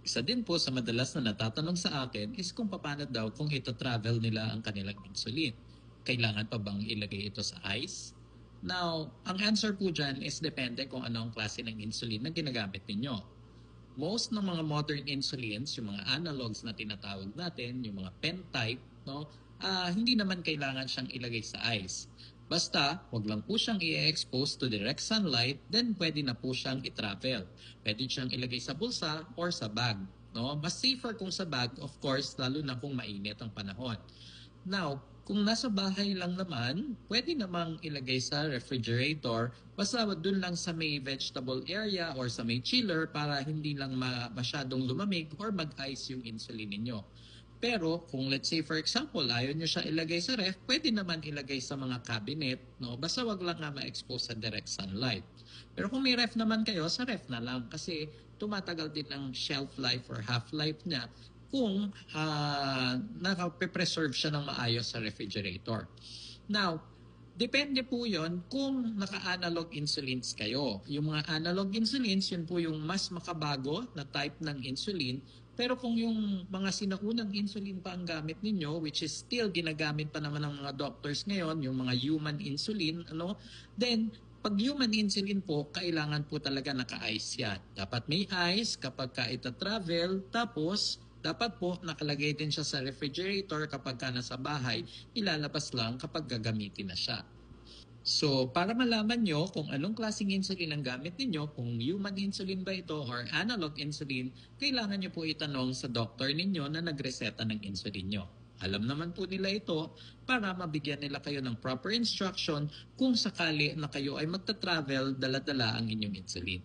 Isa din po sa madalas na natatanong sa akin is kung paano daw kung ito travel nila ang kanilang insulin. Kailangan pa bang ilagay ito sa ice? Now, ang answer po dyan is depende kung anong klase ng insulin na ginagamit ninyo. Most ng mga modern insulins, yung mga analogs na tinatawag natin, yung mga pen type, no, hindi naman kailangan siyang ilagay sa ice. Basta, wag lang po siyang i-expose to direct sunlight, then pwede na po siyang i-travel. Pwede siyang ilagay sa bulsa or sa bag. No? Mas safer kung sa bag, of course, lalo na kung mainit ang panahon. Now, kung nasa bahay lang naman, pwede namang ilagay sa refrigerator basta dun lang sa may vegetable area or sa may chiller para hindi lang masyadong lumamig or mag-ice yung insulin ninyo. Pero kung let's say for example, ayaw nyo siya ilagay sa ref, pwede naman ilagay sa mga cabinet, no? Basta wag lang nga ma-expose sa direct sunlight. Pero kung may ref naman kayo, sa ref na lang kasi tumatagal din ang shelf life or half-life niya kung naka-preserve siya ng maayos sa refrigerator. Now, depende po yon kung naka-analog insulins kayo. Yung mga analog insulins, yun po yung mas makabago na type ng insulin. Pero kung yung mga sinaunang insulin pa ang gamit ninyo, which is still ginagamit pa naman ng mga doctors ngayon, yung mga human insulin, then pag human insulin po, kailangan po talaga naka-ice yan. Dapat may ice kapag ka ita-travel, tapos dapat po nakalagay din siya sa refrigerator kapag ka nasa bahay, ilalabas lang kapag gagamitin na siya. So, para malaman nyo kung anong klaseng insulin ang gamit ninyo, kung human insulin ba ito or analog insulin, kailangan nyo po itanong sa doktor ninyo na nagreseta ng insulin nyo. Alam naman po nila ito para mabigyan nila kayo ng proper instruction kung sakali na kayo ay magta-travel, dala-dala ang inyong insulin.